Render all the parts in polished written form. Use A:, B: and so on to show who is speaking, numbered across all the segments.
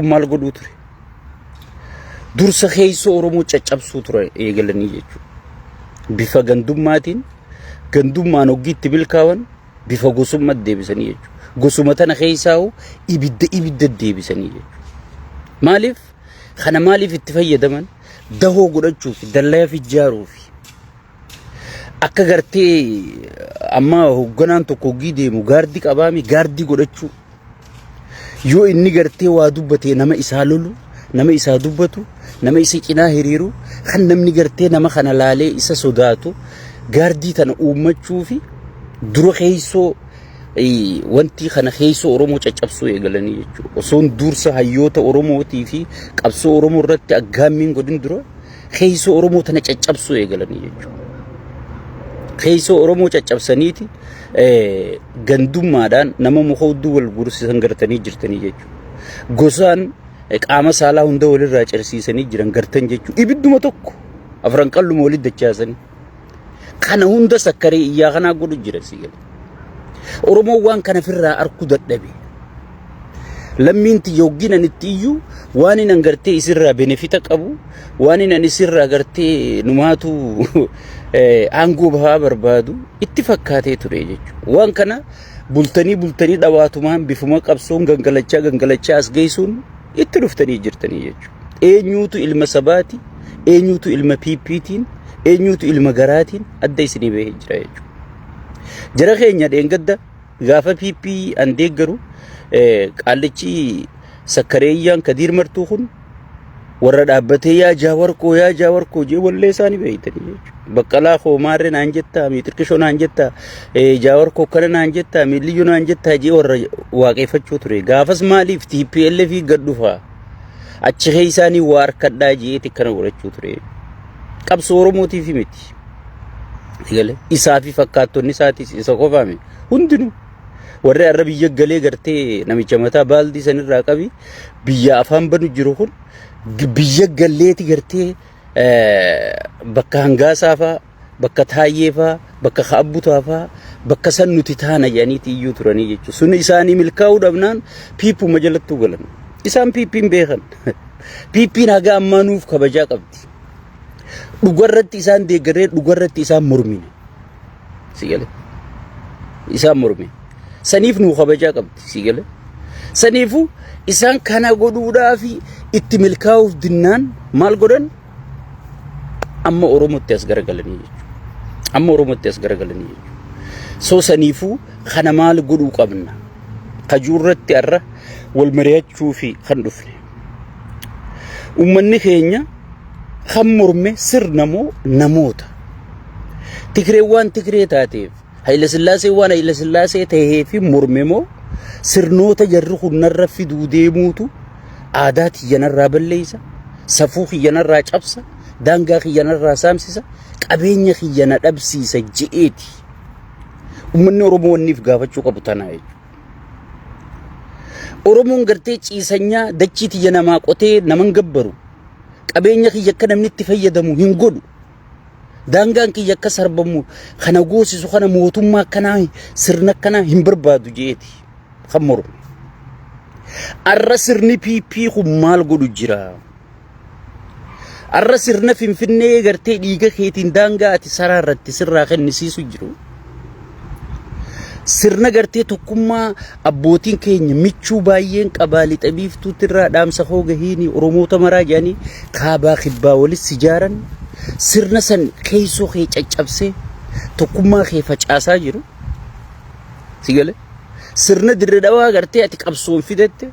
A: maal godhuu ture dursa keessa Oromoo caccabsuu ture eegalanii jechuudha bifa gandummaatiin gandummaan hoggiitti bilkaawan bifa gosummaa deebisanii jechuudha gosuma tana keessaa ibidda deebisanii jechuudha maaliif kana maaliif itti fayyadaman dahoo godhachuuf dallaaf ijaaruuf akka gartee amma hogganaan tokko gideemu gaardii qabaami gaardii godhachuu yoo inni gartee waa dubbatee nama isaa lolu nama isaa dubbatu nama isa cinaa hiriiru kan namni gartee nama kana laalee isa sodaatu gaardii tana uummachuu fi dura keessoo wanti kana keessoo Oromoo caccabsuu eegalanii jechuudha osoon dursa hayyoota Oromootii fi qabsoo Oromoo irratti aggaammiin godhin dura keessoo Oromoo tana caccabsuu eegalanii jechuudha keessoo Oromoo caccabsaniiti gandummaadhaan nama mukhawduu wal gursiisan gartanii jirtanii jechuudha gosaan qaama saalaa hunda walirraa cirsiisanii jiran gartan jechuudha ibidduma tokko afran qalluma walii dachaasanii kana hunda sakkaree iyyaa kanaa godhu jira sigal Oromoo waan kana firraa arku dadhabe lammiinti yogginan itti iyyuu waan inan gartee isirraa benefita qabu waan inan isirraa gartee numaatu aangoo bahaa barbaadu itti fakkaatee ture jechuudha waan kana bultanii dhawaatumaan bifuma qabsoon gangalachaa as geessuun itti dhuftanii jirtanii jechuudha eenyuutu ilma sabaati eenyuutu ilma piippiitiin eenyuutu ilma garaatiin adda isinii bahee jira jechuudha jara keenya dheengadda gaafa piippii an deeggaru qaallichi sakkareeyyaan Kadiir Martuu kun warra dhaabbatee yaa jaawarkoo jee wallee isaanii beeytanii jechuudha baqqalaa hoomaarree naan jettaa miixirqishoo naan jettaa jaawarkoo kana naan jettaa miilliyyoo naan jettaa jee warra waaqeffachuu ture gaafas maaliif TPLF gadhufaa achi keessaanii waa harkadhaa jeeti kana godhachuu ture qabsoo Oromootiif miti isaa fi fakkaattonni isaatis isa qofaame hundinuu warri arra biyya galee gartee namicha mataa baaldii sanirraa qabi biyya afaan banu jiru kun biyya galleeti gartee bakka hangaasaafaa bakka taayyeefaa bakka kaabbutaafaa bakka san nuti taana jedhaniiti iyyuu turanii jechuudha sun isaanii milkaa'uu dhabnaan piippuma jalattuu galan isaan piippiin beekan piippiin haga ammaa nuuf kabajaa qabdi dhugarratti isaan deeggaree dhugarratti isaan mormine sigale isaan mormine saniif nuu kabajaa qabdi sigale saniifu isaan kana godhuudhaaf itti milkaa'uuf dinnaan maal godhan amma Oromootti as garagalanii jechuudha amma Oromootti as garagalanii jechuudha soo saniifu kana maal godhuu qabna kajuurratti arra wal mari'achuu fi kan dhufne ummanni keenya kan morme sirnamoo namoota Tigreewwan Tigree taateef Haile Sillaasee waan Haile Sillaasee ta'ee fi morme moo sirnoota jarri kunnarra fiduu deemuutu aadaa xiyyanarraa balleessa safuu xiyyanarraa cabsa daangaa xiyyanarraa saamsisa qabeenya xiyyana dhabsiisa je'eeti ummanni Oromoo wanniif gaafachuu qabu tanaa jechuudha Oromoon gartee ciisanyaa dachii xiyyanamaa qotee naman gabbaru qabeenya kiyya akka namni itti fayyadamu hin godhu daangaan kiyya akka sarbamu kana goosisu kana mootummaa akkanaa sirna akkanaa hin barbaadu jeeti kan morme arra sirni piippii kun maal godhu jira arra sirna Finfinnee gartee dhiiga keetiin daangaa ati saraarratti sirraa kennisiisu jiru sirna gartee tokkummaa abbootiin keenya michuu baay'een qabaali xabiiftuutti irraa dhaamsa hoo gahiini Oromoota maraa jedhanii kaabaa kibbaa walis ijaaran sirna san keessoo kee caccabsee tokkummaa kee facaasaa jiru sigale sirna dirree dhawaa gartee ati qabsoon fidette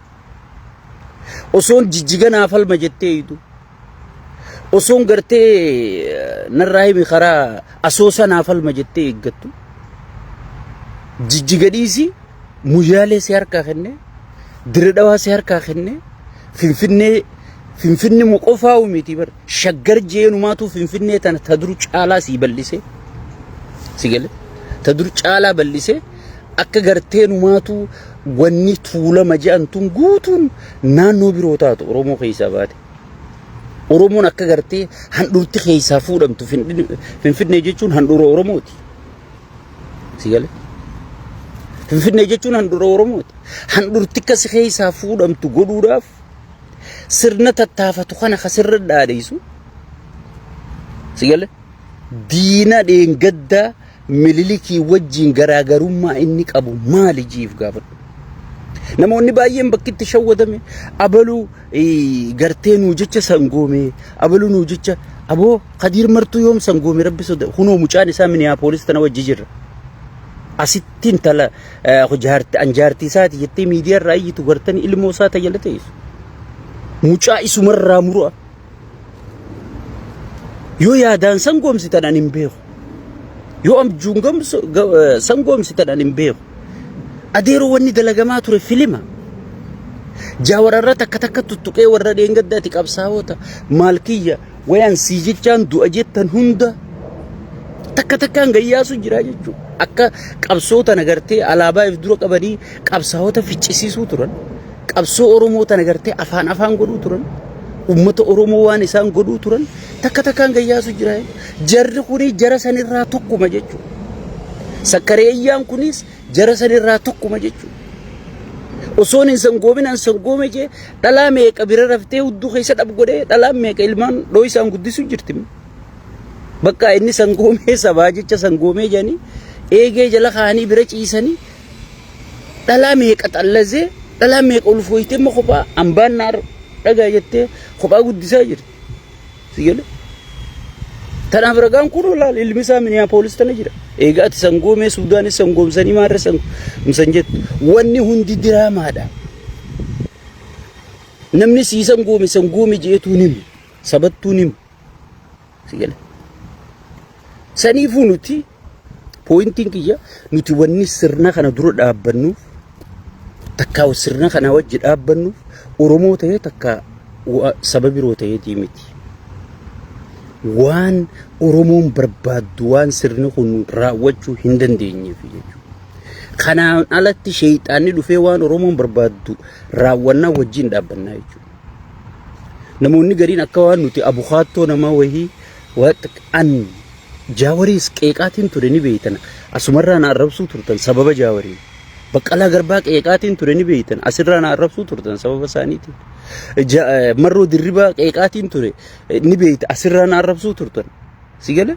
A: osoon jijjiganaa falma jettee hidu osoon gartee narraa himi karaa asoosanaa falma jettee eeggattu jijjigadhiisi muyyaalee si harkaa kenne dirree dhawaa si harkaa kenne Finfinnee mu qofaa miti bar shaggar jeenumaatu Finfinnee tana tadur caalaa si bal'ise sigale tadur caalaa bal'ise akka gartee numaatu wanni tuulama je'antun guutuun naannoo biroo taatu Oromoo keessaa baate Oromoon akka gartee handhuurti keessaa fuudhamtu Finfinnee jechuun handhuura Oromooti sigale Finfinnee jechuun handhuura Oromooti handhuurti kasi keessaa fuudhamtu godhuudhaaf sirna tattaafatu kana kasirra dhaadhiisu sigale diina dheengaddaa mililikii wajjin garaagarummaa inni qabu maali jiif gaafadhu. Namoonni baay'een bakkitti shawwadame abaluu gartee nuu jecha sangoome abaluu nuu jecha aboo Qadiir Martuu yoom sangoome rabbi soda hunoo mucaan isaa Minneapolis tana wajji jirra. Asittiin tala anjaartii isaati jettee miidiyaa irraa iyyitu gartanii ilmoo isaa tajaajila ta'eessu. Mucaa isumarraa muru'a. Yoo yaadaan sangoomsitan an hin beeku. Yoo abjuun sangoomsitan an hin beeku. Adeeroo wanni dalagamaa ture filima. Jaawararra takka tuttuqee warra dheengaddaati qabsaa'oota maalkiyya wayaan sii jechaan du'a jettan hunda takkaan gayyaasu jira jechuudha. Akka qabsoota nagartee alaabaa if dura qabanii qabsaa'oota ficcisiisuu turan. Qabsoo Oromoo tana gartee afaan godhuu turan. Ummata Oromoo waan isaan godhuu turan takkaan gayyaasu jira. Jarri kuni jara sanirraa tokkuma jechuudha. Sakkareeyyaan kunis jara sanirraa tokkuma jechuudha. Osoon hin sangoome jee dhalaa meeqa bira raftee hudduu keessa dhab godhee dhalaa meeqa ilmaan dhoo isaan guddisu jirti. Bakka inni sangoomee sabaa jecha sangoomee jedhanii eegee jala kaanii bira ciisanii dhalaa meeqa xallazee dhalaa meeqa ulfooyitee immoo kophaa hambaan naar dhagaa jettee kophaa guddisaa jirti. Sigale tanaaf ragaan kun olaal ilmi isaa Minneapolis tana jira. Egaa ati sangoomee Sudaanis sangoomsanii maarra sangoomsan jettu wanni hundi diraamaadha. Namni sii sangoome jeetuun himu sabattuun himu. Sigale saniifuu nuti pooyintiin kiyya nuti wanni sirna kana dura dhaabbannuuf takkaa sirna kana wajji dhaabbannuuf Oromoo ta'ee takkaa saba biroo ta'eetii miti. Waan Oromoon barbaaddu waan sirni kun raawwachuu hin dandeenyeef jechuudha. Kanaan alatti sheeyxaanni dhufee waan Oromoon barbaaddu raawwannaa wajjin dhaabbannaa jechuudha. Namoonni gariin akka waan nuti abukaattoo namaa wahii an Jaawariis qeeqaatiin ture ni beeytan asumarraa na arrabsuu turtan sababa Jaawarii. Baqqalaa Garbaa qeeqaatiin ture ni beeytan asirraa na arrabsuu turtan sababa isaaniitiin. Marroo Dirribaa qeeqaatiin ture ni beeyta asirraa na arrabsuu turtan. Sigale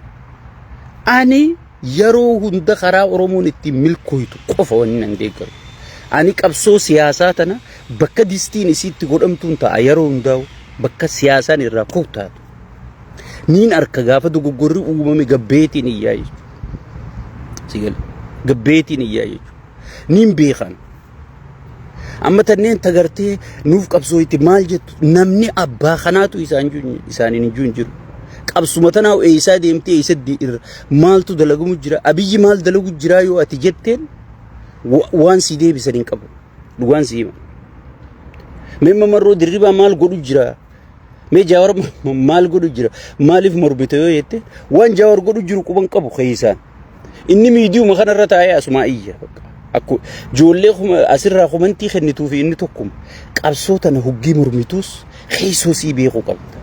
A: ani yeroo hunda karaa Oromoon ittiin milkooytu qofa wanni nan deeggaru. Ani qabsoo siyaasaa tana bakka distiin isiitti godhamtuun ta'a yeroo hundaa'u bakka siyaasaan irraa kootaatu. Niin arka gaafa dogoggorri uumame gabbeetiin iyyaa jechuudha. Sigale gabbeetiin iyyaa jechuudha. Niin beekan. Amma tanneen tagartee nuuf qabsoo itti maal jettu namni abbaa kanaatu isaaniin hin jiru. Qabsuma tanaa eeysaa deemtee eeysadii irra maaltu dalagumu jira abiyyi maal dalagu jira yoo ati jetteen waan si deebisan hin qabu. Dhugaan si hima. Memma Marroo Dirribaa maal godhu jira. Mee Jaawar maal godhu jira maaliif morbite yoo jette waan Jaawar godhu jiru quban qabu keeysaan. Inni miidiyuma kanarra taa'ee asuma iyya. Akku ijoollee asirraa komantii kennituuf inni tokkuma qabsoo tana huggii mormituus keeysoo sii beekuu qabda.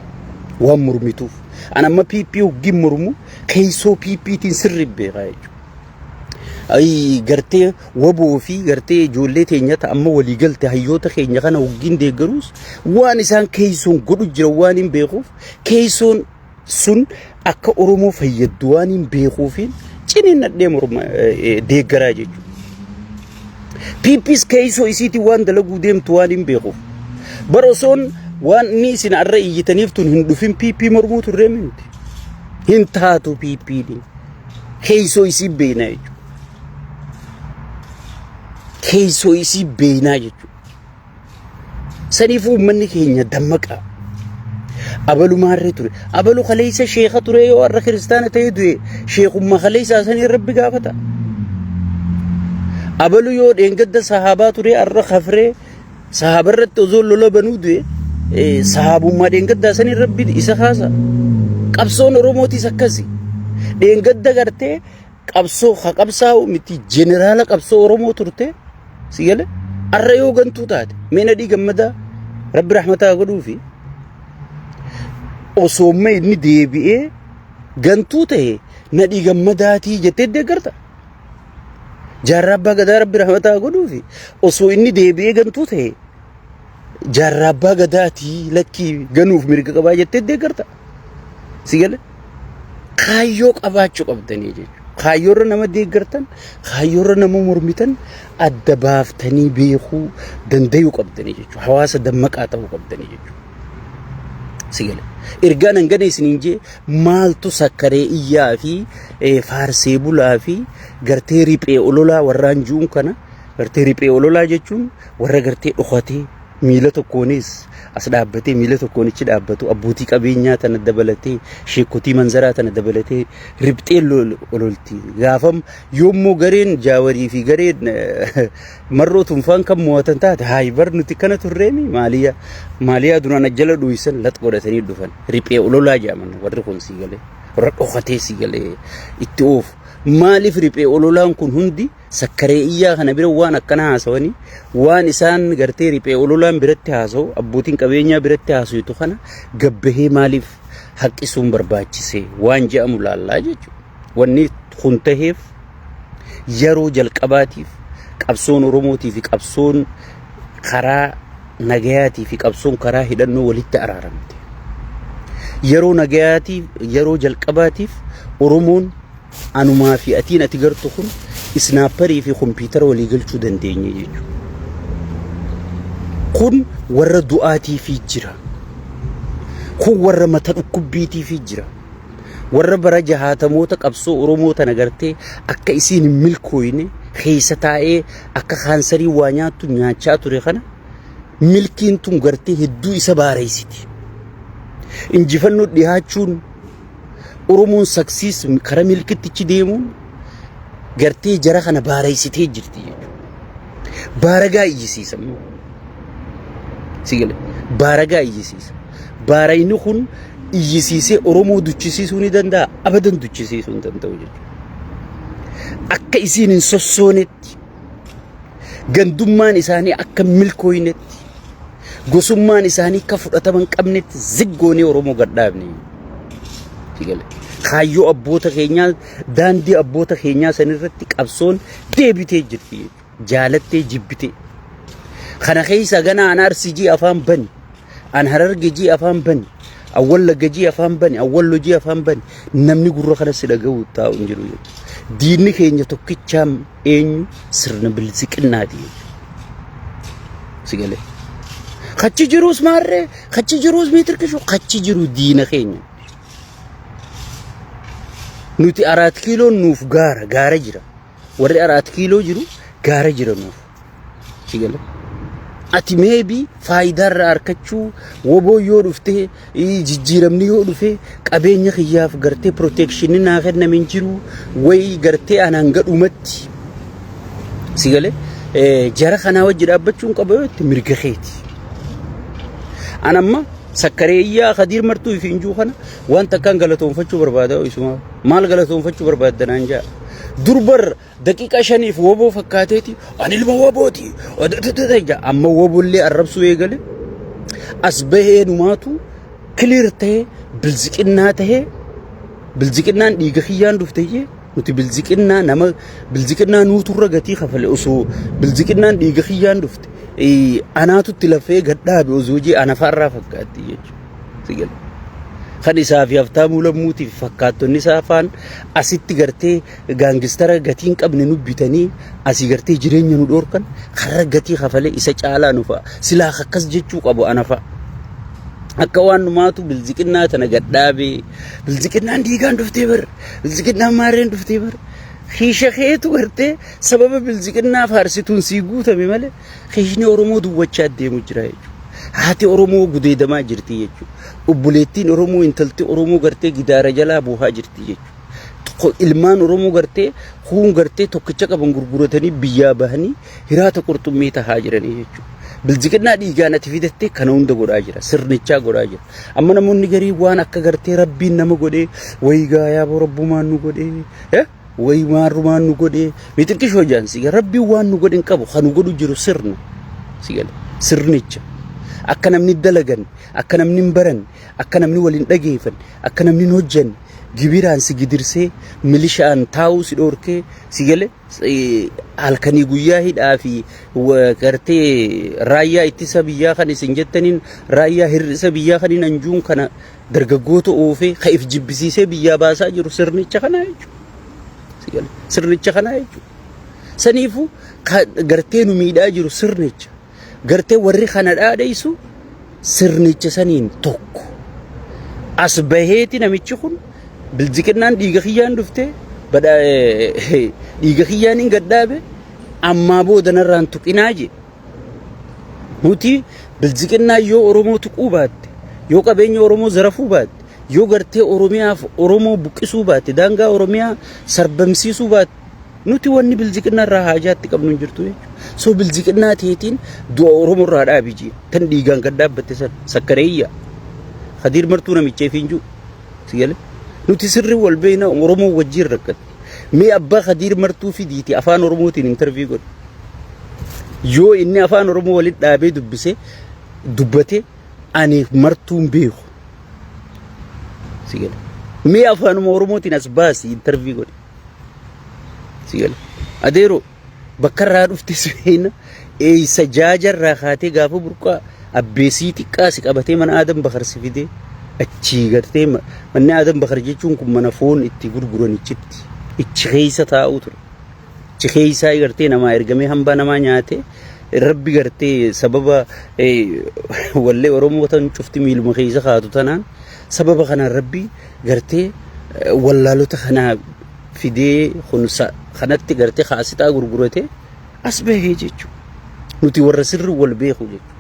A: Waan mormituuf. An amma PP huggii mormu keeysoo PPtiin sirri beekaa jechuudha. Ay gartee waboo fi gartee ijoollee teenyata amma walii galte hayyoota keenya kana huggiin deeggaruus waan isaan keeysoon godhu jira waan hin beekuuf keeysoon sun akka Oromoo fayyaddu waan hin beekuufiin ciniinnadhee deeggaraa jechuudha. PPs keeysoo isiitii waan dalaguu deemtu waan hin beekuuf barosoon waan inni isin arra iyyitaniif tun hin dhufin PP mormuu turree minti hin taatu PPdin keeysoo isii beeynaa jechuudha. Keeysoo isii beeynaa jechuudha. Saniifuu uummanni keenya dammaqa. Abalu maarree ture. Abalu kaleessa sheekha ture yoo warra kiristaana ta'ee du'e sheekummaa kaleessaa sanii rabbi gaafata. Abalu yoo dheengadda sahaabaa ture arra khafree sahaabarratti osoo lola banuu du'e sahaabummaa dheengaddaa sanii rabbi isa kaasa. Qabsoon Oromootis akkasi. Dheengadda gartee qabsoo qabsaa'u miti jeneraala qabsoo Oromoo turte. Sigale arra yoo gantuu taate mee nadhii gammadaa rabbi rahmataa godhuufi osoomma inni deebi'ee gantuu ta'e nadhii gammadaatii jettee deeggarta. Jaarraa abbaa gadaa rabbi rahmataa godhuufi osoo inni deebi'ee gantuu ta'e jaarrabbaa gadaatii lakkii ganuuf mirga qabaa jettee deeggarta. Si gale kaayyoo qabaachuu qabdanii jechuudha. Kaayyoorra nama deeggartan, kaayyoorra nama mormitan adda baaftanii beekuu danda'uu qabdanii jechuudha. Hawaasa dammaqaa ta'uu qabdanii jechuudha. Si gale ergaan hangana isiniin jee maaltu sakkaree iyyaa fi faarsee bulaa fi gartee riphee ololaa warraan juun kana gartee riphee ololaa jechuun warra gartee dhokatee miila tokkoonis as dhaabbatee miila tokkoonichi dhaabbatu abbootii qabeenyaa tana dabalatee sheekotii manzaraa tana dabalatee riphee ololti gaafam yoommoo gareen jaawarii fi gareen marroo tunfaan kan mo'atan taate haayibar nuti kana turreemi maaliyaa duraan ajjala dhuyisan lat godhatanii dhufan riphee ololaa jedhaman warri kun sii galee warra dhokatee sii galee itti oofu. Maaliif riphee ololaan kun hundi sakkaree iyyaa kana bira waan akkana haasawanii waan isaan gartee riphee ololaan biratti haasawu abbootiin qabeenyaa biratti haasawutu kana gabbahee maaliif haqqisuun barbaachise waan jedhamu laallaa jechuudha. Wanni kun taheef yeroo jalqabaatiif qabsoon Oromootii fi qabsoon karaa nagayaatii fi qabsoon karaa hidhannoo walitti araaramte. Yeroo nagayaatiif yeroo jalqabaatiif Oromoon anumaa fi atiin ati gartu kun isnaapparii fi kompiitara walii galchuu dandeenye jechuudha. Kun warra du'aatii fi jira. Kun warra mata dhukkubbiitii fi jira. Warra bara jahaatamoota qabsoo Oromoo tana gartee akka isiin milkooyne keessa taa'ee akka kaansarii waa nyaattu nyaachaa ture kana milkiin tun gartee hedduu isa baareessiti. Injifannoo dhihaachuun Oromoon saksiis karaa milkittichi deemuun gartee jara kana baareessitee jirti jechuudha. Baaragaa iyyisiisa immoo. Si gale baaragaa iyyisiisa. Baarayni kun iyyisiisee Oromoo duchisiisuu ni danda'a abadan duchisiisuu hin danda'u jechuudha. Akka isiin hin sossoonetti gandummaan isaanii akka milkooynetti gosummaan isaanii akka fudhatama hin qabnetti ziggoonee Oromoo gadhaabne. Kaayyoo abboota keenyaa daandii abboota keenyaa sanirratti qabsoon deebitee jirti jaalattee jibbitee kana keessa gana an arsijii afaan bani an harargejii afaan bani awwallagajii afaan bani awwallojii afaan bani namni gurra kana si dhaga'u taa'u hin jiru diinni keenya tokkichaa eenyu sirna bilisiqinnaati si galee kachi jiruus maarree kachi jiruus miitirkishu kachi jiru diina keenya. Nuti 4 kiiloo nuuf gaara jira. Warri 4 kiiloo jiru gaara jira nuuf. Sigala. Ati maybe faayidaa irraa argachuu woboo yoo dhuftee jijjiiramni yoo dhufee qabeenya kiyyaaf gartee protection naa kenname hin jiru way gartee anaan gadhumatti. Sigale jara kana wajji dhaabbachuun qabayooti mirga keeti. Anamma sakkareeyyaa Khadir martuu fi injuu kana waan takkaan galatoonfachuu barbaada isuma maal galatoonfachuu barbaaddanaan jaa durbar daqiiqa 5 woboo fakkaateeti ani ilma wobooti amma wobollee arrabsuu eegale as bahee numaatu clear ta'e bilziqinnaa ta'e bilziqinnaan dhiiga kiyyaan dhuftee nuti bilziqinnaa nama bilziqinnaa nuuturra gatii kafale osoo bilziqinnaan dhiiga kiyyaan dhufte anaatutti lafee gadhaabe ozoojii anafaarraa fakkaatti jechuudha sigala kan isaa fi haftaamuu lammuutii fi fakkaattonni isaa afaan asitti gartee gaangistara gatii hin qabne nu bitanii asii gartee jireenya nu dhoorkan karra gatii kafalee isa caalaa nu fa'a silaa akkas jechuu qabu anafa akka waan numaatu bilziqinnaa tana gadhaabe bilziqinnaan dhiigaan dhuftee bar bilziqinnaan maarreen dhuftee bar خيشة خيتو غرتي سبب بالزكنا فارسيتون سيغوتا بمالي خيشني أورمو دوّتشات دي مجرى هاتي أورمو قديدة ما جرتي يجو وبوليتين أورمو انتلتي أورمو غرتي قدارة جلا بوها جرتي يجو ilmaan Oromoo gartee huun gartee tokkicha qaban gurguratanii biyyaa bahanii hiraata qurxummii tahaa jiranii jechuudha. Bilziqinnaa dhiigaan ati fidattee kana hunda godhaa jira. Sirnichaa godhaa jira. Amma namoonni garii waan akka gartee rabbiin nama godhee wayii gaayaa boo rabbumaan nu godhee wayii maarrumaan nu godhee mixiqqishoo jaansi rabbiin waan nu godhin qabu kan nu godhu jiru sirna. Sigale sirnicha. Akka namni dalagan, akka namni baran, akka namni waliin dhageeffan, akka namni hojjan gibiraan si gidirsee milishaan taa'uu si dhorkee si gale halkanii guyyaa hidhaa fi gartee raayyaa ittisa biyyaa kan isin jettaniin raayyaa hir'isa biyyaa kan hin anjuun kana dargaggoota oofee ka'if jibbisiisee biyyaa baasaa jiru sirnicha kana jechuudha. Si gale sirnicha kana jechuudha. Saniifuu gartee nu miidhaa jiru sirnicha. Gartee warri kana dhaadheessu sirnicha saniin tokko. As baheeti namichi kun bilziqinnaan dhiiga kiyyaan dhuftee dhiiga kiyyaan hin gadhaabe ammaa booda narraan tuqinaa je. Nuti bilziqinnaa yoo Oromoo tuquu baatte, yoo qabeenya Oromoo zarafuu baatte, yoo gartee Oromiyaaf Oromoo buqqisuu baatte, daangaa Oromiyaa sarbamsiisuu baatte, nuti wanni bilziqinnaa irraa haajaatti qabnu hin jirtu jechuudha. So bilziqinnaa teetiin du'a Oromoo irraa dhaabii jee tan dhiigaan gadhaabatte san sakkareeyyaa. Khadir martuu namichee fiinjuu si gale nuti sirri wal beena Oromoo wajjin rakkate mee abbaa Khadir martuu fidiiti afaan Oromootiin interview godhe yoo inni afaan Oromoo waliin dhaabee dubbate ani martuun beeku si gale mee afaan Oromootiin as baasi interview godhe si gale adeero bakka irraa dhufte seena eeysa jaajarraa kaatee gaafa burqaa abbeesii xiqqaa si qabatee mana Adam Bakar si fidee achi gartee manni Adam Bakar jechuun kun mana foon itti gurguran ichi keessa taa'u ture. Ichi keessa gartee namaa ergamee hambaa namaa nyaatee rabbi gartee sababa wallee Oromoo tan cufti miiluma keessa kaatu tanaan sababa kanaan rabbi gartee wallaalota kanaa fidee kunsa kanatti gartee kaasitaa gurguratee as bahee jechuudha. Nuti warra sirri wal beeku jechuudha.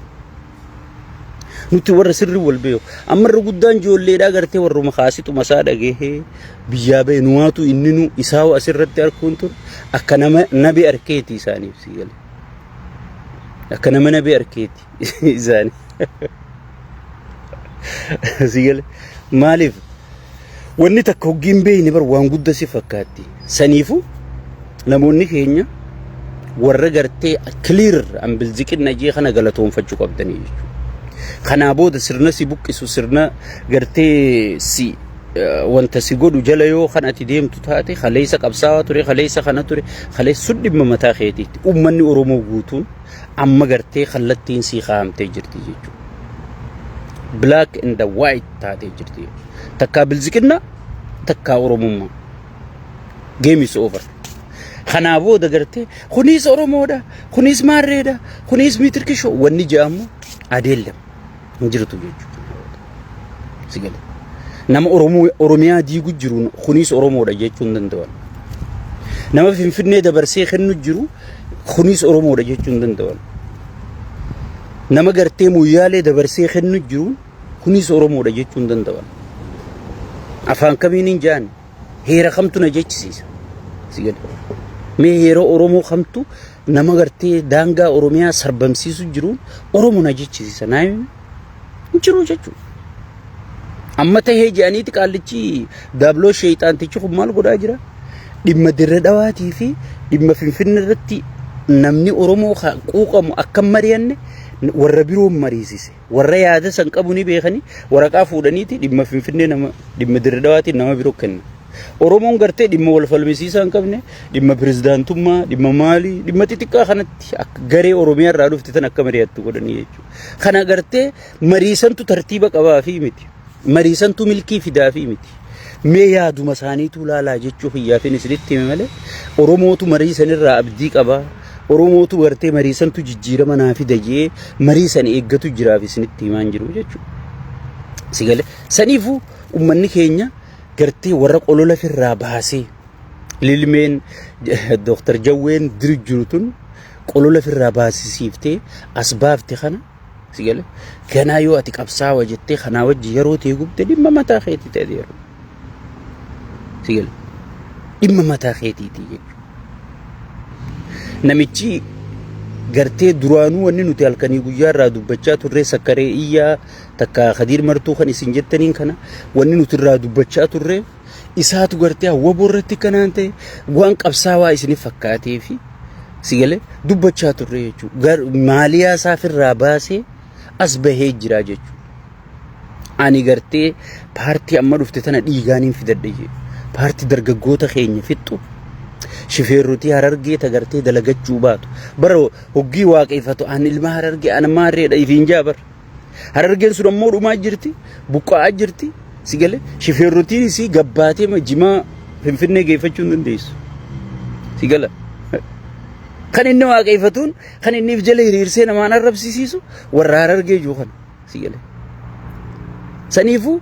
A: Nuti warra sirri wal beeku ammarra guddaan ijoolleedhaa gartee warruma kaasitu masaa dhagahee biyyaa ba'e nuwaatu inni nu isaa asirratti arkuun ture akka nama nabi arkeeti isaaniif si gale akka nama nabi arkeeti isaanii si gale maaliif wanni takka hoggiin beeyni bar waan guddaa si fakkaatti saniifu namoonni keenya warra gartee clear an bilziqinna jee kana galatoonfachuu qabdanii jechuudha. Kana booda sirna si buqqisu sirna gartee si wanta si godhu jala yoo kan ati deemtu taate khaleessa qabsaawaa ture khaleessa kana ture khaleessa dhimma mataa keetiitti uummanni Oromoo guutuun amma gartee kallattiin si qaamtee jirti jechuudha. Black and the white taatee jirti. Takka bilziqinna takka Oromummaa. Game is over. Kana booda gartee kunis Oromoodha kunis Maarreedha kunis Mitirkishoo wanni jaamu adeellam. Njirtu jechuudha. Si gale nama Oromiyaa diigu jiru kunis Oromoodha jechuun danda'an. Nama Finfinnee dabarsee kennu jiru kunis Oromoodha jechuun danda'an. Nama gartee Muyyaalee dabarsee kennu jiru kunis Oromoodha jechuun danda'an. Afaan kamiin hin jaan heera kamtu na jechisiisa. Si gale mee heera Oromoo kamtu nama gartee daangaa Oromiyaa sarbamsiisu jiru Oromoo na jechisiisa naayi jiru jechuudha. Amma ta'ee jaaniiti qaallichi daabloo sheeyxaantichi kun maal godhaa jira? Dhimma dirra dhawaatii fi dhimma Finfinnee irratti namni Oromoo quuqamu akka mari'anne warra biroo mariisise. Warra yaada san qabu ni beekani waraqaa fuudhaniiti dhimma Finfinnee nama dhimma dirra dhawaatiin nama biroo kenna. Oromoon gartee dhimma wal falmisiisaa hin qabne dhimma pirezidaantummaa dhimma maalii dhimma xixiqqaa kanatti akka garee Oromiyaa irraa dhufte tan akka mari'attu godhanii jechuudha. Kana gartee mariisantu tartiiba qabaa fi miti. Mariisantu milkii fidaa fi miti. Mee yaaduma isaaniitu laalaa jechuu hiyyaafin isinitti hime malee Oromootu mariisan irraa abdii qabaa. Oromootu gartee mariisantu jijjiirama naa fida jee mariisan eeggatu jiraaf isinitti himaan jiru jechuudha. Si galee saniifuu uummanni keenya gartee warra qolola firraa baasee lilmeen Dr. Jawween dirjurutun qolola firraa baasisiiftee as baafte kana si gale ganaa yoo ati qabsaawa jettee kanaa wajji yeroo ta'e gubte dhimma mataa keetii ta'e yeroo si gale dhimma mataa keetiiti jechuudha. Namichi gartee duraanuu wanni nuti halkanii guyyaa irraa dubbachaa turre sakkaree iyyaa takka Khadir martuu kan isin jettaniin kana wanni nuti irraa dubbachaa turre isaatu gartee hawwa borratti kanaan ta'e waan qabsaawaa isin fakkaatee fi si gale dubbachaa turre jechuudha. Maaliyaa isaaf irraa baasee as bahee jira jechuudha. Ani gartee paartii amma dhufte tana dhiigaaniin fidadhe jee. Paartii dargaggoota keenya fixxu. Shifeerrotii Harargee tagartee dalagachuu baatu. Bara hoggii waaqeffatu an ilma Harargee an maarreedha ifiin jaabar. Harargeen sun ammoo dhumaa jirti. Buqqa'aa jirti. Sigale shifeerrotiin isii gabbaatee jimaa Finfinnee geeffachuun dandeessu. Sigala. Kan inni waaqeffatuun kan inni jala hiriirsee namaan arrabsiisu warra Harargee jiru kan. Sigale. Saniifu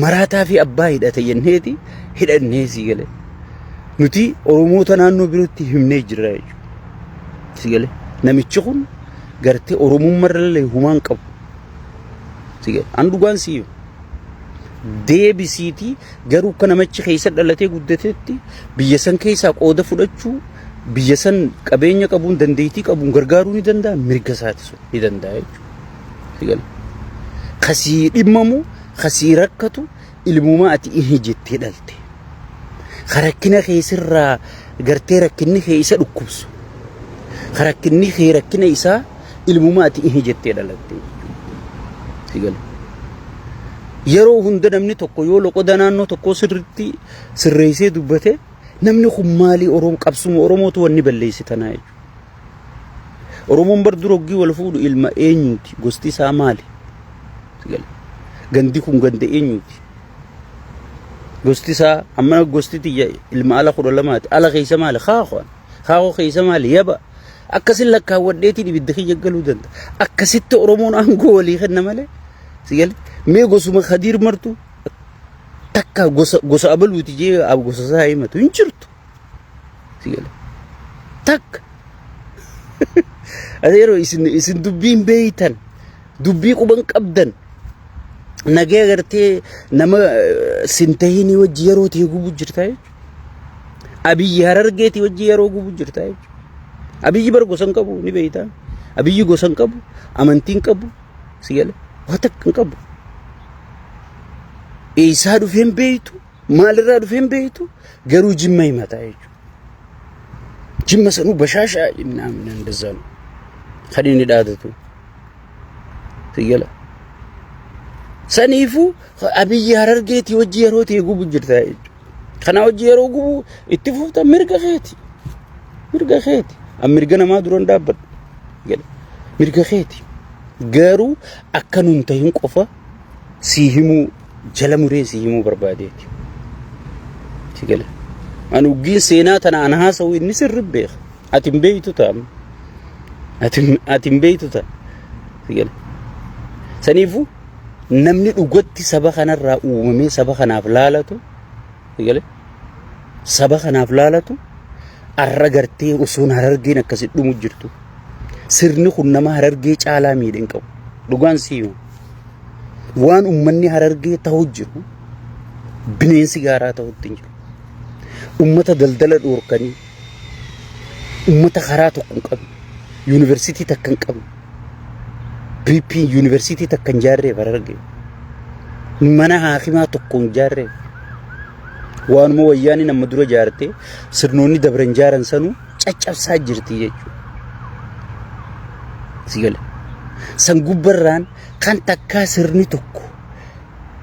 A: maraataa fi abbaa hidhate jenneeti hidhannee sigale. Nuti Oromoota naannoo birootti himnee jirra jechuudha. Sigale. Namichi kun gartee Oromummaarra humaan qabu. Sigale. An dhugaan siiyo. Deebisiitii garuu kan namichi keessa dhalatee guddatetti biyya san keessaa qooda fudhachuu biyya san qabeenya qabuun dandeettii qabuun gargaaruu ni danda'a mirga isaati sun ni danda'a jechuudha. Sigale. Kasii dhimmamu kasii rakkatu ilmuma ati inni jettee dhalte. Karakkina keessirraa gartee rakkinni keessa dhukkubsu. Karakkinni kee rakkina isaa ilmuma ati inni jettee dhalatte. Sigale. Yeroo hunda namni tokko yoo loqoda naannoo tokko sirriitti sirreessee dubbate namni kun maali qabsuma Oromootu wanni balleessitanaa jechuudha. Oromoon bar dura hoggii wal fuudhu ilma eenyuuti gosti isaa maali? Sigale. Gandi kun ganda eenyuuti? Gosti isaa amma gosti tiyya ilma ala 12 ala keessa maali? Kaaqoo keessa maali? Yaba. Akkasin lakkaawwadheetiin ibidda kiyya galuu danda'a. Akkasitti Oromoon aangoo walii kenna malee. Sigale. Mee gosuma Khadiir martu takka gosa abaluuti jee gosa isaa himatu hin jirtu. Sigale. Takka. Adeero isin dubbiin beeytan. Dubbii quban qabdan. Nagee gartee nama sintahini wajji yeroo ta'e gubu jirta jechuudha. Abiyyi Harargeeti wajji yeroo gubu jirta jechuudha. Abiyyi bar gosan qabu ni beeyta. Abiyyi gosan qabu, amantiin qabu, sigale. Waa takka hin qabu. Eessaa dhufeen beeytu, maalirraa dhufeen beeytu garuu jimma himata jechuudha. Jimma sanuu bashaashaa jennaan እንደዛ ነው. Kan inni dhaadatu. Sigala. Saniifu Abiyyi Harargeeti wajji yeroo ta'e gubu jirta jechuudha. Kana wajji yeroo gubu itti fuuta mirga keeti. Mirga keeti. Mirga namaa duraan dhaabbadhu. Mirga keeti. Garuu akka nun ta'in qofa si himuu jala muree si himuu barbaadeeti. Sigala. An uggiin seenaa tana an haasa'u inni sirri beeka. Ati hin beeytu ta'a. Ati hin beeytu ta'a. Sigala. Saniifu namni dhugatti saba kanarraa uumamee saba kanaaf laalatu sigale saba kanaaf laalatu arra gartee osoo Harargeen akkasitti dhumu jirtu sirni kun nama Harargee caalaa miidhan qabu dhugaan siimu waan ummanni Harargee ta'u jiru bineensi gaaraa ta'utti hin jiru ummata daldala dhoorkanii ummata karaa tokko hin qabu yuunivarsiitii takka hin qabu BP University takkan jaarree Harargee mana haakimaa tokkoon jaarree waanuma wayyaanii nama dura jaartee sirnoonni dabran jaaran sanuu caccabsaa jirti jechuudha. Sigale. San gubbarraan kan takkaa sirni tokko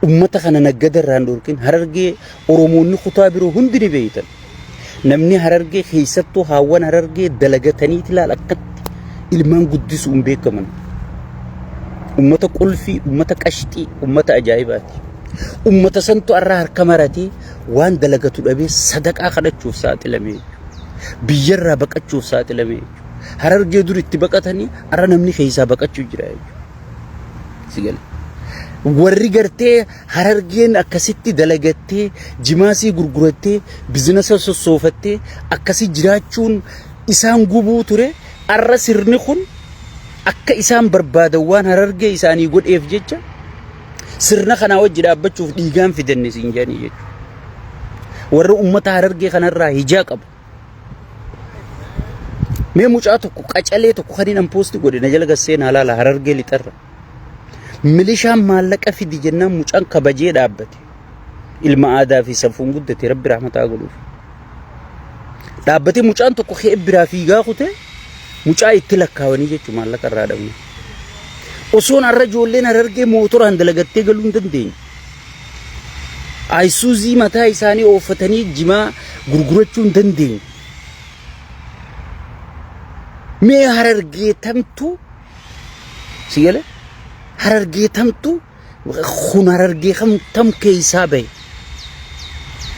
A: ummata kana naggadarraan dhorkin Harargee Oromoonni kutaa biroo hundi ni beeytan. Namni Harargee keessattuu haawwan Harargee dalagataniiti laal akkatti ilmaan guddisuun beekaman. Ummata qulfii, ummata qashxii, ummata ajaa'ibaati. Ummata santu arraa harka maratee waan dalagatu dhabee sadaqaa kadhachuuf saaxilamee biyyarraa baqachuuf saaxilamee Harargee dur itti baqatanii arra namni keessaa baqachuu jira jechuudha. Sigale. Warri gartee Harargeen akkasitti dalagattee jimaasii gurgurattee biizinasa sossoofattee akkasi jiraachuun isaan gubuu ture arra sirni kun akka isaan barbaadan waan Harargee isaanii godheef jecha sirna kana wajji dhaabbachuuf dhiigaan fidanne siin jedhanii jechuudha. Warra ummata Harargee kanarraa hijaa qabu. Mee mucaa tokko qacalee tokko kan hin poosti godhe na jala gasseen halaala Harargee lixarra. Milishaan maallaqa fidi jennaan mucaan kabajee dhaabbate. Ilma aadaa fi safuun guddate Rabbi rahmataa godhuuf. Dhaabbatee mucaan tokko kee biraa fiigaa kute mucaa itti lakkaawanii jechuun maallaqa irraa dhabne. osoon arra ijoolleen Harargee mootoraan dalagattee galuu hin dandeenye. Ayisuuzii mataa isaanii ooffatanii jimaa gurgurachuu hin dandeenye. Mee Harargee tamtu sigale Harargee tamtu kun Harargee tam keessaa bahe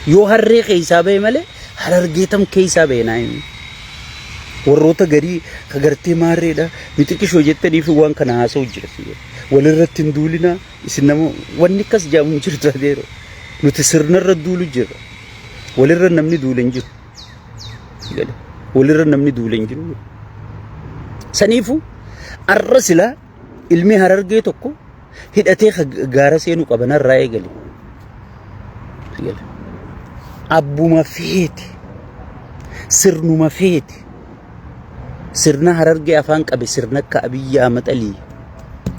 A: yoo harree keessaa bahe malee Harargee tam keessaa bahe naayin warroota garii kagartee maarreedha mitiqishoo jettanii fi waan kana haasa'u jira sigale walirratti hin duulina isin nama wanni akkas jaamu jirtu adeero nuti sirnarra duulu jira walirra namni duule hin jiru sigale walirra namni duule hin jiru. Sanifu arra sila ilmi Harargee tokko hidhatee gaara seenuu qaban irraa eegale. Abbuma feeti sirnuma feeti sirna Harargee afaan qabe sirna akka Abiyyi Ahmad Alii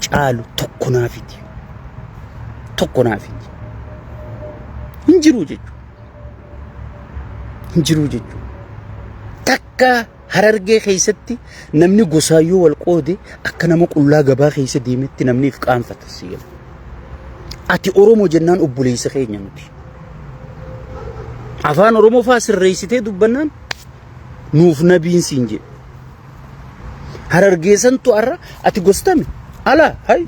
A: caalu tokko naafiti hin jiru jechuudha takka Harargee keessatti namni gosaayyoo wal qoode akka nama qullaa gabaa keessa deemetti namni if qaanfata sigale. Ati Oromoo jennaan obboleessa keenya nuti. Afaan Oromoo faa sirreessitee dubbannaan nuuf nabiin siin jedhe. Harargee santu arra ati gostame ala hay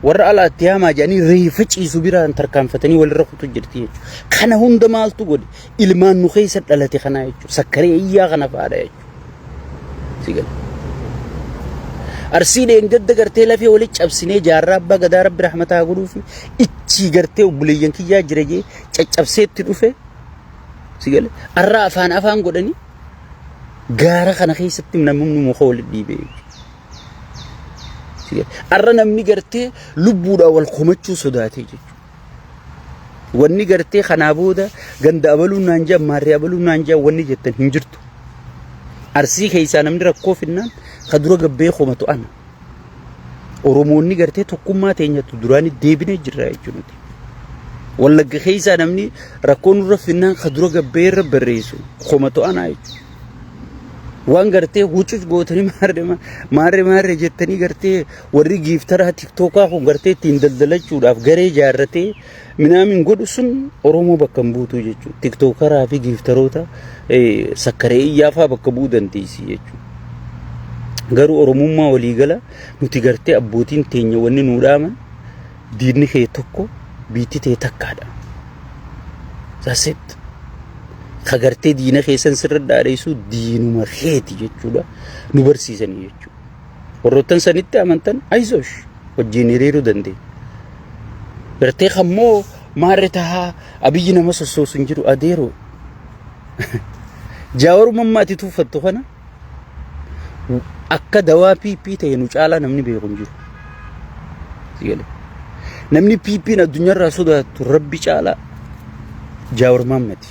A: warra ala itti haamaa jedhanii reefa ciisu biraan tarkaanfatanii walirra kutu jirti jechuudha. Kana hunda maaltu godhe ilmaan nu keessa dhalate kana jechuudha. Sakkaree iyyaa kana faadha jechuudha. Sigale arsiideen gadda gartee lafee walitti cabsinee jaarraa abbaa gadaa rabbi rahmataa godhuufi ichi gartee obboleeyyan kiyyaa jira jee caccabseetti dhufe sigale arraa afaan godhanii gaara kana keessatti namni muka walitti dhiibee sigale arra namni gartee lubbuudhaan wal komachuu sodaatee jechuudha. Wanni gartee kanaa booda ganda abaluun naan jaa maarree abaluun naan jaa wanni jettan hin jirtu. Arsii keessaa namni rakkoo finnaan kadura gabbee komatu ana. Oromoonni gartee tokkummaa teenyatu duraan deebinee jirra jechuudha. Wallagga keessaa namni rakkoo nurra finnaan kadura gabbee irra barreessu komatu ana jechuudha. Waan gartee huccuuf gootanii maarree jettanii gartee warri giiftaraa tiktookaa kun gartee ittiin daldalachuudhaaf garee jaarratee minaamin godhu sun Oromoo bakka hin buutu jechuudha. Tiktookaraa fi giiftaroota sakkaree iyyaafaa bakka bu'uu dandeessi jechuudha. Garuu Oromummaa waliigala nuti gartee abbootiin teenya wanni nuu dhaaman diinni kee tokko biitti tee takkaadha. Saaseet kagartee diina keessan sirra dhaadheessu diinuma keeti jechuudha nu barsiisanii jechuudha. Warroottan sanitti amantan ayisoosh wajjin hiriiruu dandeenya. Gartee kammoo maarree tahaa Abiyyi nama sossoosu hin jiru adeeroo. Jaawarummaa ati tuuffattu kana akka dawaa piippii ta'e nu caalaa namni beeku hin jiru. Namni piippiin addunyaarraa sodaatu rabbi caalaa jaawarummaa miti.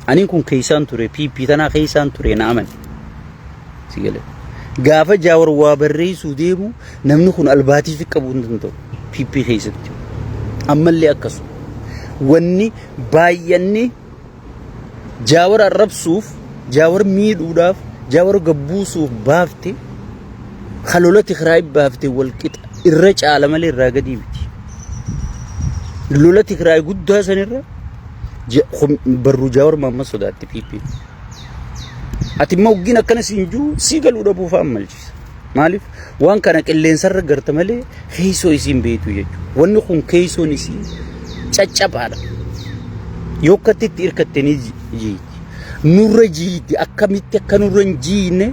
A: Ani kun keessaan ture piippii tanaa keessaan ture na amani. Gaafa jaawar waa barreessuu deemu namni kun albaatii fi qabuu hin danda'u piippii keessatti. Ammallee akkasuma wanni baay'anni jaawar arrabsuuf jaawar miidhuudhaaf jaawar gabbuusuuf baafte halola Tigraay baafte walqixa irra caala malee irraa gadi miti. Lola Tigraay guddaa sanirra barru jaawar mamma sodaatti piippii. Ati immoo hoggin akkana siin jiru sii galuu dhabuuf ammalchisa. Maaliif waan kana qilleensarra garta malee keeysoo isiin beetu jechuudha. Wanni kun keeysoon isii caccabaadha. Yoo akkatti itti hirkattanii jiiti. Nurra jiiti akkamitti akka nurra hin jiine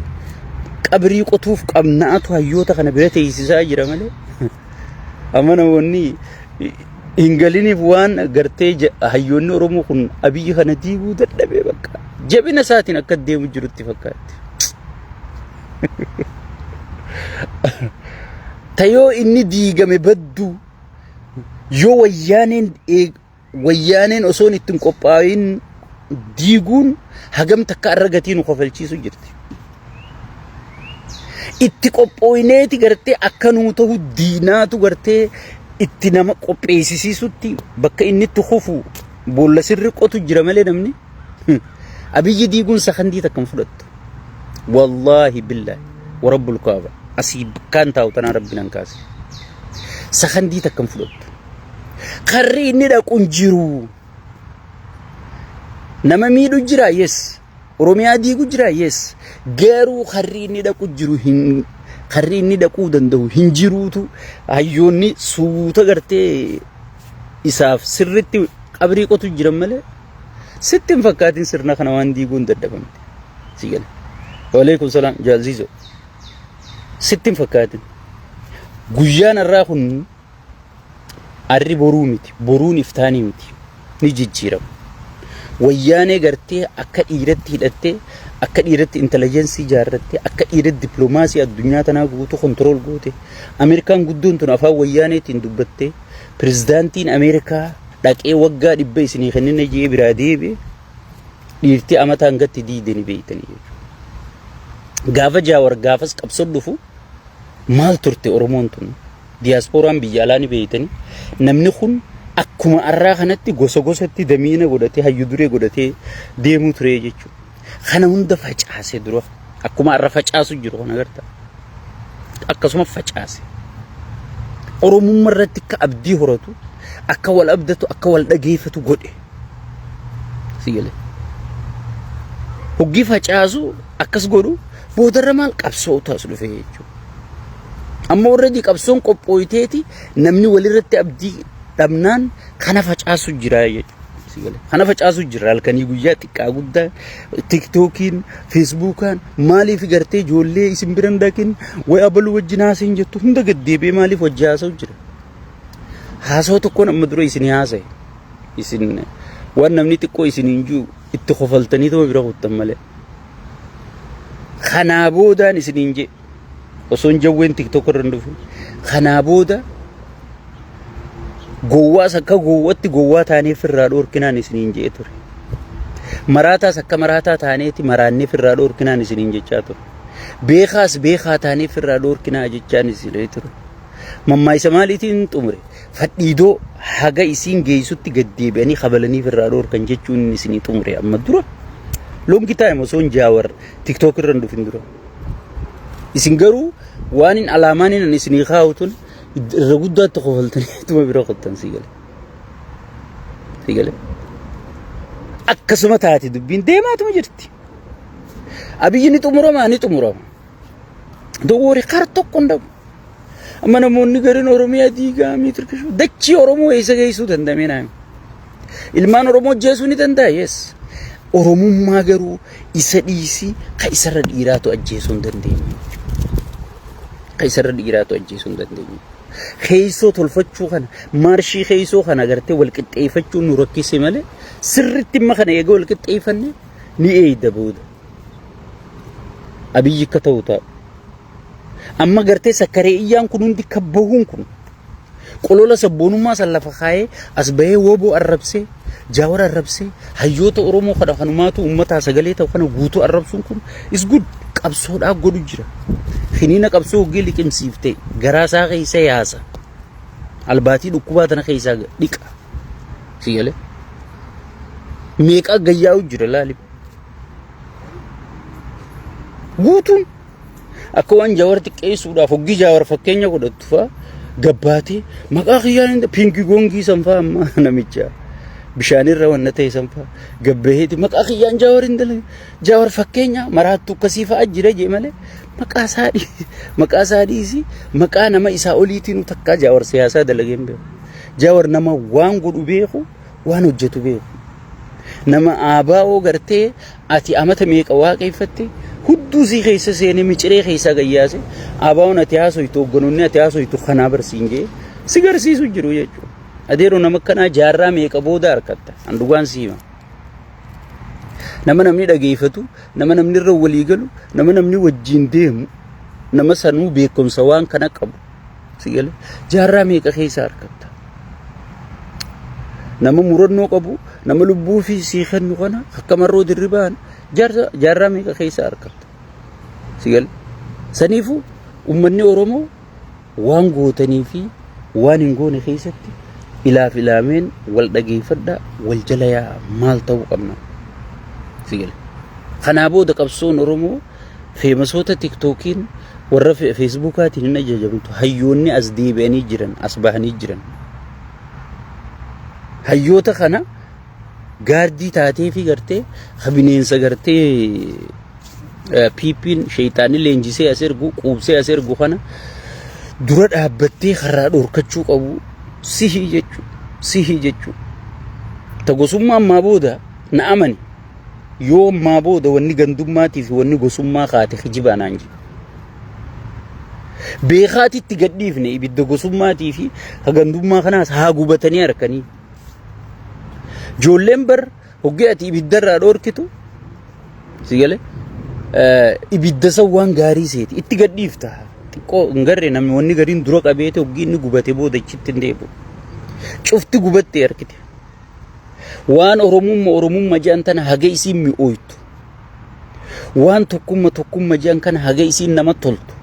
A: qabrii qotuuf qabnaatu hayyoota kana bira teessisaa jira malee. Amana wanni hingaliniif waan gartee hayyoonni Oromoo kun Abiyyi kana diiguu dadhabee bakka. Jabina isaatiin akka deemu jirutti fakkaatti. Tayoo inni diigame baddu yoo wayyaaneen osoon ittiin qophaa'in diiguun hagam takka argatiin nu kofalchiisu jirti. Itti qophooyineeti gartee akka nuu ta'u diinaatu gartee itti nama qopheessisiisutti bakka inni itti kufu boolla sirri qotu jira malee namni Abiyyi diiguun sakandii takkan fudhattu. Wallahi billahi wa rabbul kaaba asii bakkaan taa'u tanaa rabbi nan kaase. sakandii takkan fudhattu. Karri inni dhaquun jiru. Nama miidhu jira yes. Oromiyaa diigu jira yes. Garuu karri inni dhaqu jiru karri inni dhaquu danda'u hin jiruutu hayyoonni suuta gartee isaaf sirritti qabrii qotu jiran malee sitti hin fakkaatin sirna kana waan diiguun dadhabamte. Sigale. Waalaikum salaam jaalzizo. Sitti hin fakkaatin. Guyyaan irraa kun arri boruu miti. Boruun iftaanii miti. Ni jijjiirama. Wayyaanee gartee akka dhiiratti hidhattee akka dhiiratti intelligensii jaarrattee akka dhiiratti diplomaasii addunyaa tanaa guutuu kontrol goote Ameerikaan guddoon tun afaan wayyaaneetiin dubbattee pirezidaantiin Ameerikaa dhaqee waggaa 100 isinii kennine jee biraa deebi'e dhiirtii amataan gatti diidanii beeytanii gaafa jaawar gaafas qabsoon dhufu maal turte Oromoon tun diyaaspooraan biyya alaa ni beeytanii namni kun akkuma arraa kanatti gosa gosatti damiina godhatee hayyu duree godhatee deemuu ture jechuudha. Kana hunda facaase dura akkuma arra facaasu jiru kana agarta. Akkasuma facaase. Oromummaa irratti akka abdii horatu, akka wal abdatu, akka wal dhageeffatu godhe. Sigale. Hoggi facaasu akkas godhu boodarra maal qabsoo taas dhufe jechuudha. Amma already qabsoon qophooyteeti namni walirratti abdii dhabnaan kana facaasu jira jechuudha. Kana facaasu jira halkanii guyyaa xiqqaa guddaa TikTokiin, Facebookaan maaliif gartee ijoollee isin biran dhaqin way abaluu wajjin haasa'in jettu hunda gaddeebee maaliif wajji haasa'u jira. Haasa'u tokkoon amma dura isin haasa'e. Isin waan namni xiqqoo isiniin jiru itti kofaltanii tuma bira kuttan malee. Kanaa boodaan isiniin je osoo hin jawween TikTok irra hin dhufu. Kanaa booda gowwaas akka gowwatti gowwaa taaneef irraa dhoorkinaan isiniin jee ture. Maraataas akka maraataa taaneeti maraanneef irraa dhoorkinaan isiniin jechaa ture. Beekaas beekaa taaneef irraa dhoorkinaa jechaan isinii ture. Mammaayisa maaliitiin xumure fadhiidoo haga isiin geessutti gaddeebi'anii kabalaniif irraa dhoorkan jechuun isinii xumure amma dura. Longi taayim osoo hin jaawar TikTok irra hin dhufin dura. Isin garuu waan hin alaamaan hin isinii kaa'utuun irra guddaatti kofaltanii tuma bira qottan sigale. Sigale. Akkasuma taati dubbiin deemaatuma jirti. Abiyyi ni xumurama ni xumurama. Dowori kar tokko ndabu. Amma namoonni gariin Oromiyaa diigaa miitirkishu dachii Oromoo eessa geessuu danda'ame naami. Ilmaan Oromoo jeesuu ni danda'a yes. Oromummaa garuu isa dhiisii ka isarra dhiiraatu ajjeesuu hin dandeenye. Ka isarra dhiiraatu ajjeesuu hin dandeenye. Keeysoo tolfachuu kana maarshii keeysoo kana agartee wal qixxeeffachuu nu rakkise malee sirritti imma kana eega wal qixxeeffanne ni eeyda booda. Abiyyi akka ta'u ta'a. Amma gartee sakkaree iyyaan kun hundi kabbahuun kun qolola sabboonummaa san lafa kaayee as bahee wooboo arrabsee jaawara arrabsee hayyoota Oromoo kana kanumaatu uummataa sagalee ta'u kana guutuu arrabsuun kun is good qabsoodhaa godhu jira. Finiina qabsoo hoggee liqimsiiftee garaasaa keessa yaasa. Albaatii dhukkubaa tana keessaa dhiqa. Sigale. Meeqa gayyaa'u jira laali. Guutuun akka waan jaawar xiqqeessuudhaaf hoggii jaawar fakkeenya godhattu fa'a gabbaatee maqaa kiyyaan pinkii goongii sanfaa amma namicha bishaanirra wanna ta'e sanfaa gabbaheeti maqaa kiyyaan jaawar hin dalage jaawar fakkeenya maraattu akkasii fa'a jira jee malee maqaa saadhiisi maqaa nama isaa oliitiin takkaa jaawar siyaasaa dalageen beeku jaawar nama waan godhu beeku waan hojjetu beeku nama aabaa'oo gartee ati amata meeqa waaqeffatte hudduu si keessa seenee miciree keessa gayyaase aabaa'oon ati haasoytu hogganoonni ati haasoytu kanaa barsiin jee si garsiisu jiru jechuudha. Adeeroo nama kanaa jaarraa meeqa booda harkatta handugaan siima. Nama namni dhageeffatu, nama namni irra walii galu, nama namni wajjin deemu, nama sanuu beekumsa waan kana qabu. Sigale jaarraa meeqa keessa harkatta. Nama murannoo qabu, nama lubbuu fi sii kennu kana akka marroo dirribaan jaarraa meeqa keessa harkatta. Sigale saniifuu uummanni Oromoo waan gootanii fi waan hin goone keessatti ilaaf ilaameen wal dhageeffadhaa wal jala yaa maal ta'uu qabna. Sigale kanaa booda qabsoon Oromoo feemasoota TikTokiin warra feesbuukaatiin hin ajajamtu hayyoonni as deebi'anii jiran as bahanii jiran hayyoota kana gaardii taatee fi gartee bineensa gartee piipin shaytaani leenjisee as ergu quubsee as ergu kana dura dhaabbattee karaa dhorkachuu qabu sihi jechu ta gosummaa ammaa booda na amani yoo ammaa booda wanni gandummaatiif wanni gosummaa kaate kijibaanaan jiru beekaatitti gadhiifne ibidda gosummaatii fi gandummaa kanaas haa gubatanii harkanii joolleen bar hoggee ati ibiddarraa dhorkitu sigale ibidda sawwaan gaarii seeti itti gadhiifta xiqqoo ngarre namni wanni gariin dura qabeete hoggii inni gubate booda ichitti hin deebu cufti gubatte harkite waan oromummaa jaan tana haga isiin mi'ooytu waan tokkummaa jaan kana haga isiin nama toltu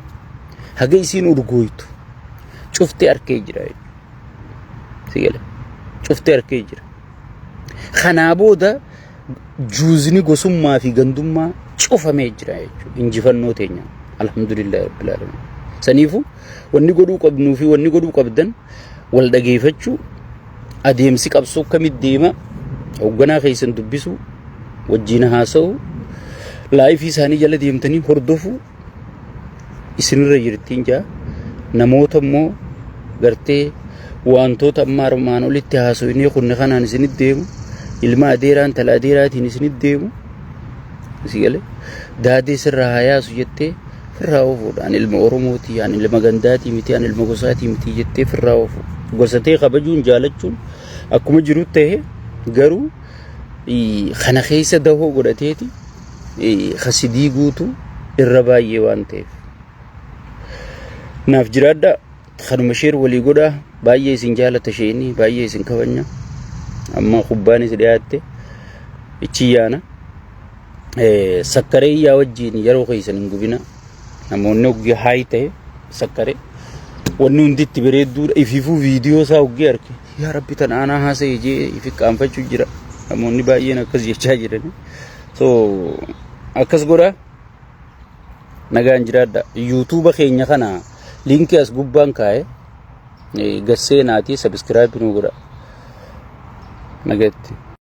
A: haga isiin urgooytu cufti arkee jira sigale cufti arkee jira kanaa booda juuzni gosummaa fi gandummaa cufamee jira jechuudha injifannoo teenya alhamdulillah rabbil alamin saniifu wanni godhuu qabnuu fi wanni godhuu qabdan wal dhageeffachuu adeemsi qabsoo kamit deema hoogganaa keessan dubbisu wajjin haasa'u laayifii isaanii jala deemtanii hordofu isinirra jirtiin jaa namoota immoo gartee wantoota amma armaan olitti haasa'inee kunne kanaan isinit deemu ilma adeeraan tala adeeraatiin isinit deemu sigale daadee sirraa hayaasu jettee firraa ofuudhaan ilma oromooti aan ilma gandaatii miti aan ilma gosaatii miti jettee firraa ofu gosatee kabajuun jaalachuun akkuma jirutti ta'e garuu kana keessa dahoo godhateeti khasidii guutu irra baay'ee waan ta'eef naaf jiraadha kanuma sheer walii godhaa baay'ee isin jaalata sheeni baay'ee isin kabanya amma kubbaanis dhiyaatte ichiyaana sakkaree yaa wajjin yeroo keessan hin gubina namoonni oggii haay ta'e sakkaree wanni hunditti bareedduudha ififuu viidiyoo isaa oggii arge yaa rabbi tan aanaa haasa'e jee ifi qaanfachuu jira namoonni baay'een akkas jechaa jiran so akkas godhaa nagaan jiraadha yuutuuba keenya kana linkii as gubbaan kaa'e gasseenaatii sabskraayib nu godha nagatti